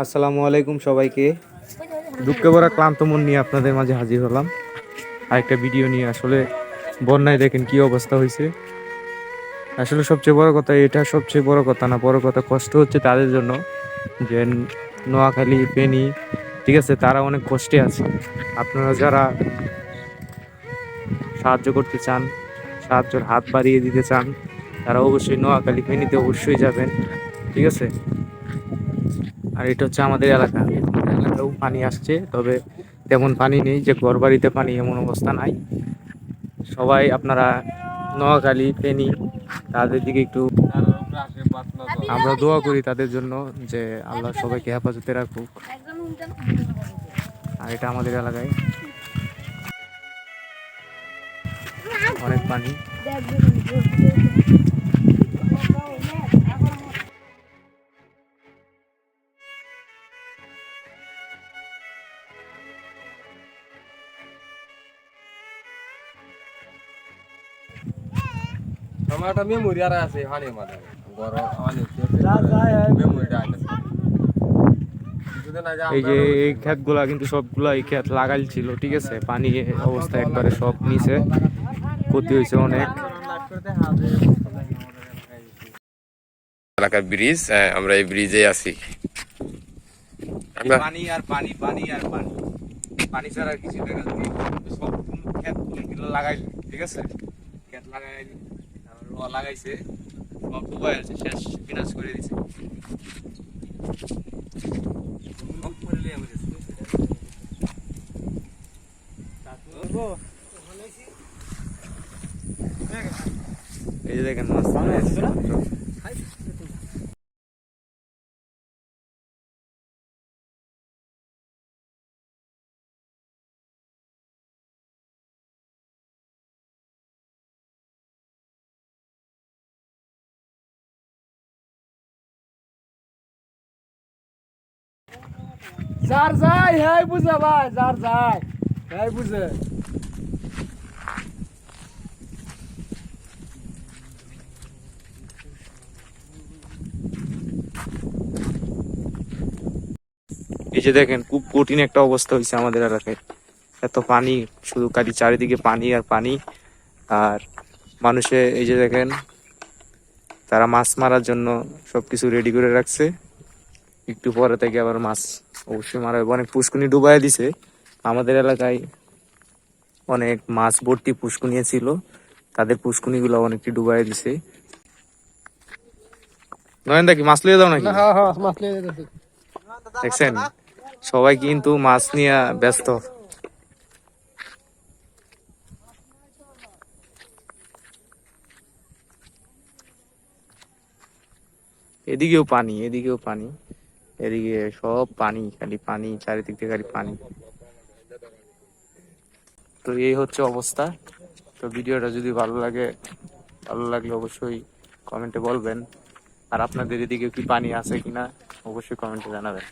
আসসালামু আলাইকুম সবাইকে। দুঃখে ভরা ক্লান্ত মন নিয়ে আপনাদের মাঝে হাজির হলাম আরেকটা ভিডিও নিয়ে। আসলে বন্যায় দেখেন কি অবস্থা হয়েছে। আসলে সবচেয়ে বড় কথা, এটা সবচেয়ে বড় কথা না, বড় কথা কষ্ট হচ্ছে তাদের জন্য যে নোয়াখালী ফেনী, ঠিক আছে, তারা অনেক কষ্টে আছে। আপনারা যারা সাহায্য করতে চান, সাহায্যের হাত বাড়িয়ে দিতে চান, তারা অবশ্যই নোয়াখালী ফেনীতে অবশ্যই যাবেন, ঠিক আছে। আর এটা হচ্ছে আমাদের এলাকা, আমাদের এলাকাও পানি আসছে, তবে তেমন পানি নেই যে ঘর বাড়িতে পানি, এমন অবস্থা নাই। সবাই আপনারা নোয়াখালী ফেনী তাদের দিকে একটু আমরা দোয়া করি তাদের জন্য, যে আল্লাহ সবাইকে হেফাজতে রাখুক। আর এটা আমাদের এলাকায় অনেক পানি। আমার একটা মেমোরি আর আছে হানি মাঝে বড় হানি মেমোরিটা আছে। এই যে এই ক্ষেতগুলা কিন্তু সবগুলা এই ক্ষেত লাগাইল ছিল, ঠিক আছে, পানি অবস্থা একবারে সব নিচে, ক্ষতি হয়েছে অনেক। এলাকার ব্রিজ, আমরা এই ব্রিজে আছি। আমরা পানি আর পানি, পানি আর পানি, পানি ছাড়া আর কিছু দেখা যায় না। সব ক্ষেত গুলো লাগাই, ঠিক আছে, ক্ষেত লাগাই লাগাইছে, সব ডুবাই আছে, শেষ বিনাশ করে দিছে। এই যে দেখেন মাছ যার যায় হ্যাঁ বুঝে ভাই, যার যায় হ্যাঁ বুঝে। এই যে দেখেন খুব কঠিন একটা অবস্থা হয়েছে আমাদের এলাকায়। এত পানি, শুধু খালি চারিদিকে পানি আর পানি। আর মানুষে এই যে দেখেন, তারা মাছ মারার জন্য সবকিছু রেডি করে রাখছে। একটু পরে থেকে আবার মাছ অবশ্যই মারা হবে। অনেক পুষ্কুনি ডুবাই দিছে আমাদের এলাকায়, অনেক মাছ ভর্তি পুষ্কুনি ছিল, তাদের পুষ্কুনি গুলো অনেকটি ডুবাই দিছে। নয়নদা কি মাছ লিয়ে যাও নাকি? হ্যাঁ হ্যাঁ মাছ নিয়ে যেতেছি। দেখছেন সবাই কিন্তু মাছ নিয়ে ব্যস্ত। এদিকেও পানি, এদিকেও পানি, এদিকে সব পানি, খালি পানি, চারিদিক থেকে খালি পানি। তো এই হচ্ছে অবস্থা। তো ভিডিওটা যদি ভালো লাগে, ভালো লাগলে অবশ্যই কমেন্টে বলবেন। আর আপনাদের এদিকে কি পানি আছে কিনা অবশ্যই কমেন্টে জানাবেন।